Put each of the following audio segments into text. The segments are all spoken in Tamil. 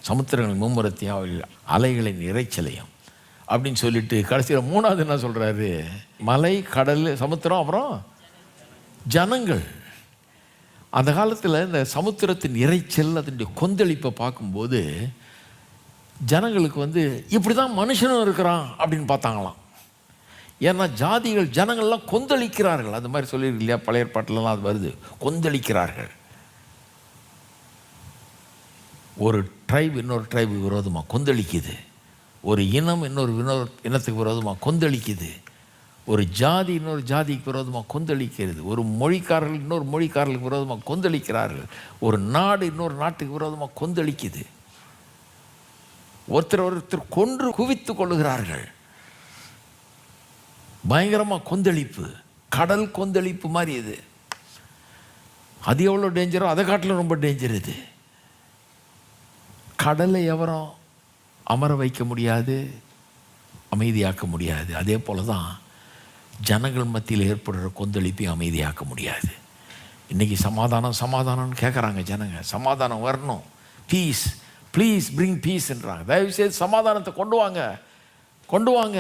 சமுத்திரங்களின் மும்முரத்தையும் அலைகளின் இறைச்சலையும் அப்படின்னு சொல்லிட்டு கடைசியில் மூணாவது என்ன சொல்கிறாரு? மலை, கடல், சமுத்திரம், அப்புறம் ஜனங்கள். அந்த காலத்தில் இந்த சமுத்திரத்தின் இறைச்சல், அதனுடைய கொந்தளிப்பை பார்க்கும்போது ஜனங்களுக்கு இப்படி தான் மனுஷனும் இருக்கிறான் அப்படின்னு பார்த்தாங்களாம். ஏன்னா ஜாதிகள் ஜனங்கள்லாம் கொந்தளிக்கிறார்கள். அந்த மாதிரி சொல்லியிருக்கு இல்லையா, பழைய ஏற்பாட்டிலலாம் அது வருது, கொந்தளிக்கிறார்கள். ஒரு ட்ரைப் இன்னொரு ட்ரைபுக்கு விரோதமாக கொந்தளிக்குது, ஒரு இனம் இன்னொரு இனத்துக்கு விரோதமாக கொந்தளிக்குது, ஒரு ஜாதி இன்னொரு ஜாதிக்கு விரோதமாக கொந்தளிக்கிறது, ஒரு மொழிக்காரர்கள் இன்னொரு மொழிக்காரர்களுக்கு விரோதமாக கொந்தளிக்கிறார்கள், ஒரு நாடு இன்னொரு நாட்டுக்கு விரோதமாக கொந்தளிக்குது, ஒருத்தர் கொன்று குவித்து கொள்ளுகிறார்கள். பயங்கரமாக கொந்தளிப்பு, கடல் கொந்தளிப்பு மாதிரி இது. அது எவ்வளோ டேஞ்சரோ அதை காட்டிலும் ரொம்ப டேஞ்சர் இது. கடலை எவரும் அமர வைக்க முடியாது, அமைதியாக்க முடியாது. அதே போல தான் ஜனங்கள் மத்தியில் ஏற்படுற கொந்தளிப்பையும் அமைதியாக்க முடியாது. இன்றைக்கி சமாதானம் சமாதானம்னு கேட்குறாங்க ஜனங்க. சமாதானம் வரணும், பீஸ், ப்ளீஸ் பிரிங் பீஸ்ன்றாங்க. தயவுசெய்து சமாதானத்தை கொண்டு வாங்க, கொண்டு வாங்க,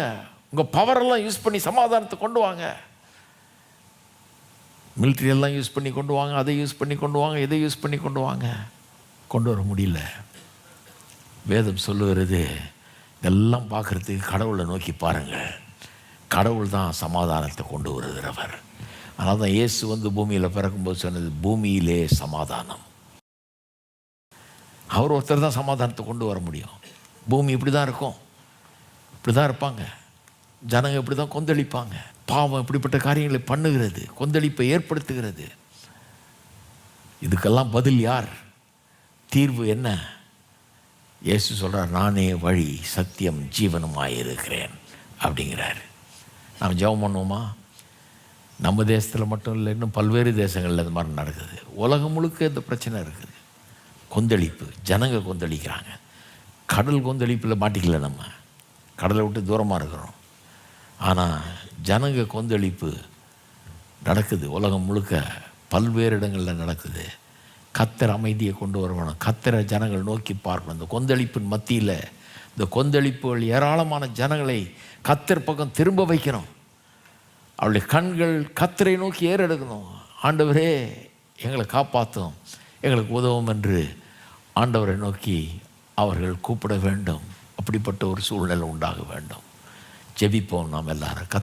உங்கள் பவரெல்லாம் யூஸ் பண்ணி சமாதானத்தை கொண்டு வாங்க. மிலிட்ரியெல்லாம் யூஸ் பண்ணி கொண்டு வாங்க, அதை யூஸ் பண்ணி கொண்டு வாங்க, இதை யூஸ் பண்ணி கொண்டு வாங்க. கொண்டு வர முடியல. வேதம் சொல்லுகிறது, இதெல்லாம் பார்க்குறதுக்கு கடவுளை நோக்கி பாருங்கள். கடவுள் தான் சமாதானத்தை கொண்டு வருகிறவர். அதனால தான் இயேசு பூமியில் பிறக்கும்போது சொன்னது, பூமியிலே சமாதானம். அவர் ஒருத்தர் தான் சமாதானத்தை கொண்டு வர முடியும். பூமி இப்படி தான் இருக்கும், இப்படி தான் இருப்பாங்க, ஜனங்க இப்படி தான் கொந்தளிப்பாங்க. பாவம் இப்படிப்பட்ட காரியங்களை பண்ணுகிறது, கொந்தளிப்பை ஏற்படுத்துகிறது. இதுக்கெல்லாம் பதில் யார்? தீர்வு என்ன? இயேசு சொல்கிறார், நானே வழி சத்தியம் ஜீவனுமாய் இருக்கிறேன் அப்படிங்கிறார். நாம் ஜெபம் பண்ணுவோமா? நம்ம தேசத்தில் மட்டும் இல்லை, இன்னும் பல்வேறு தேசங்களில் இது மாதிரி நடக்குது. உலகம் முழுக்க இந்த பிரச்சனை இருக்குது. கொந்தளிப்பு, ஜனங்க கொந்தளிக்கிறாங்க. கடல் கொந்தளிப்பில் மாட்டிக்கல, நம்ம கடலை விட்டு தூரமாக இருக்கிறோம். ஆனால் ஜனங்க கொந்தளிப்பு நடக்குது, உலகம் முழுக்க பல்வேறு இடங்களில் நடக்குது. கர்த்தர் அமைதியை கொண்டு வரணும், கர்த்தரை ஜனங்கள் நோக்கி பார்க்கணும். இந்த கொந்தளிப்பின் மத்தியில், இந்த கொந்தளிப்புகள் ஏராளமான ஜனங்களை கர்த்தர் பக்கம் திரும்ப வைக்கணும். அவளுடைய கண்கள் கர்த்தரை நோக்கி ஏறெடுக்கணும். ஆண்டவரே எங்களை காப்பாற்றும், எங்களுக்கு உதவும் என்று ஆண்டவரை நோக்கி அவர்கள் கூப்பிட வேண்டும். அப்படிப்பட்ட ஒரு சூழ்நிலை உண்டாக வேண்டும். ஜெபிப்போம் நாம் எல்லாரும்.